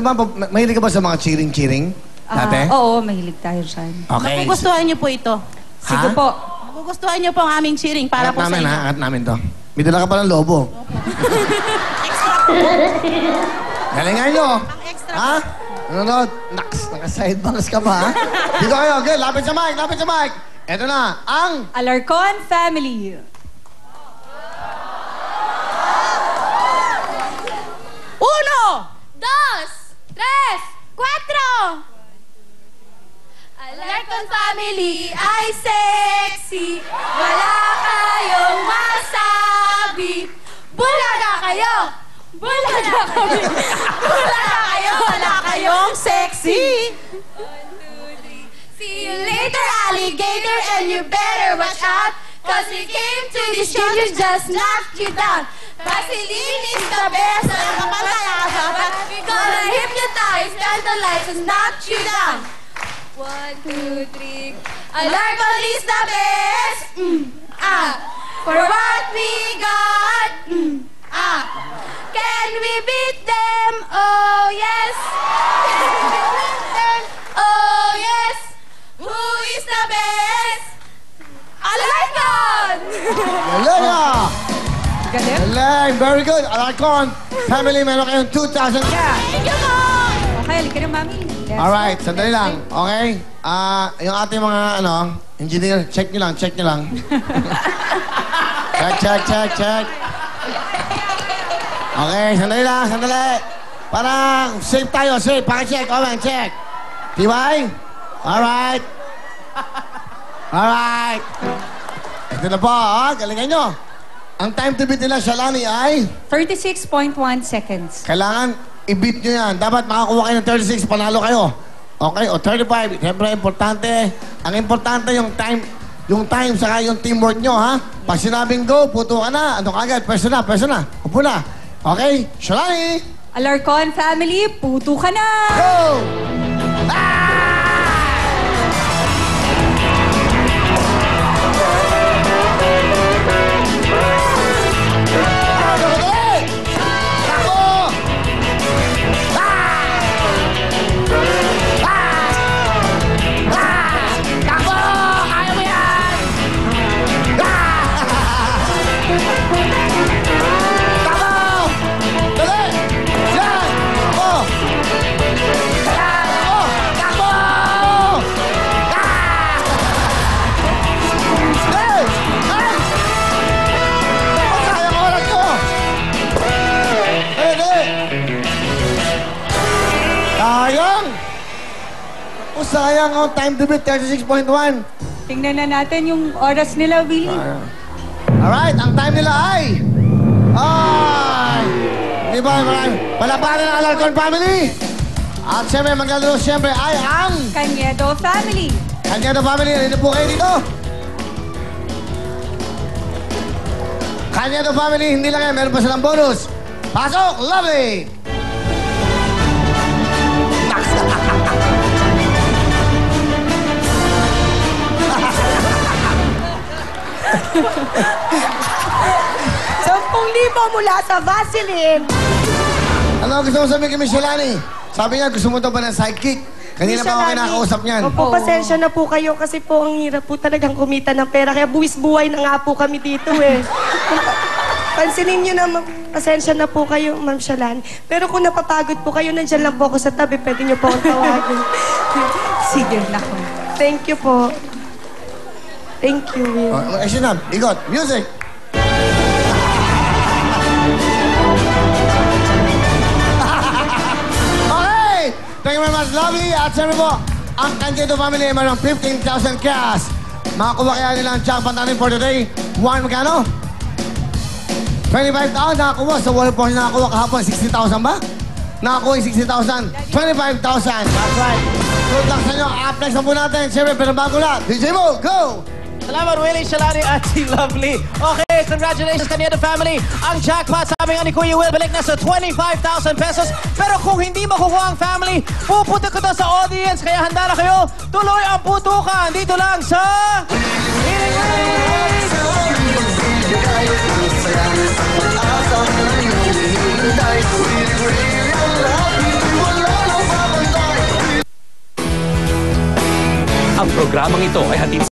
Diba, mahilig ka ba sa mga cheering-cheering? Dati? Oo, mahilig tayo dyan. Okay. Magugustuhan niyo po ito. Sige po. Magugustuhan niyo po ang aming cheering para po sa inyo. Angat namin to. May dala ka pa ng lobo. Galingan nyo. Extra. Ha? Ano? Naka-sidebangs ka ba, ha? Dito kayo. Okay, lapit sa mic, lapit sa mic. Eto na, ang... Alarcon Family. Uno! Dos, tres, cuatro. Alarcon Family ay sexy. Wala kayong masabi. Bulaga kayo! Bulaga kami! Bulaga kayo! Wala kayong sexy! 1, 2, 3. See you later, alligator, and you better watch out. Cause we came to this show to just knock you down. Vaseline is the best. But we're gonna hypnotize, tantalize, and knock you down. 1, 2, 3. Alarcon is the best. For what we got. Can we beat them? Oh yes. Oh yes. Who is the best? Alarcon! Galing ah! Galing. Galing, very good. Alarcon Family, meron kayong 2,000 cash. Thank you po! Okay, halika na, Mami. Yes. Alright, sandali lang. Okay? Yung ating mga, engineer, check nyo lang. Check. Okay, sandali lang, Para safe tayo, safe. Paki-check, check. Tibay? Alright. Ito na po, galingan nyo. Ang time to beat nila, Shalani, ay... 36.1 seconds. Kailangan i-beat nyo yan. Dapat makakuha kayo ng 36, panalo kayo. Okay, o 35. Siyempre, importante. Ang importante yung time saka yung teamwork nyo, ha? Pag sinabing go, puto ka na. Ano kagad? Pwesto na. Upo na. Okay, Shalani! Alarcon Family, puto ka na! Go! Sayang ang time to beat, 36.1. Tingnan na natin yung oras nila, Willie. Alright, ang time nila ay... Di ba, palaparan ng Alarcon Family. At siyempre, maglalaro siyempre ay ang... Cañedo Family. Cañedo Family, rin po kayo dito. Cañedo Family, hindi lang yan, meron pa silang bonus. Pasok, lovely! ₱10,000 mula sa Vaseline. Ano gusto mo sabihin kay Miss Shalani? Sabi niya, gusto mo daw ba ng sidekick? Kanina pa ako kinakausap niyan. Opo, pasensya na po kayo kasi po ang hirap po talagang kumita ng pera. Kaya buwis-buhay na nga po kami dito eh. Pansinin niyo na, pasensya na po kayo, Ma'am Shalani. Pero kung napapagod po kayo, nandyan lang po ako sa tabi. Pwede niyo po akong tawagin. Sige, nako. Thank you po. Thank you, Will. Action na, ikot, music! Okay! Thank you very much, lovely. At siyempre po, ang Cañedo Family ay mayroong 15,000 cash. Makakuha kaya nila ang jackpot natin for today. One, magkano? 25,000 nakakuha. Sa wall point nakakuha kahapon, 60,000 ba? Nakakuha yung 60,000. 25,000. That's right. Good luck sa inyo. Up next na po natin. Siyempre, pero bago lang. DJ Mo, go! Salamat, Willie, Shalani, at si Lovely. Okay, congratulations, Cañedo Family. Ang jackpot, sabi nga ni Kuya Will, balik na sa 25,000 pesos. Pero kung hindi makukuha ang family, pupunta ko daw sa audience. Kaya handa na kayo. Tuloy ang putukan. Dito lang sa... Healing Rain! Ang programang ito ay hatid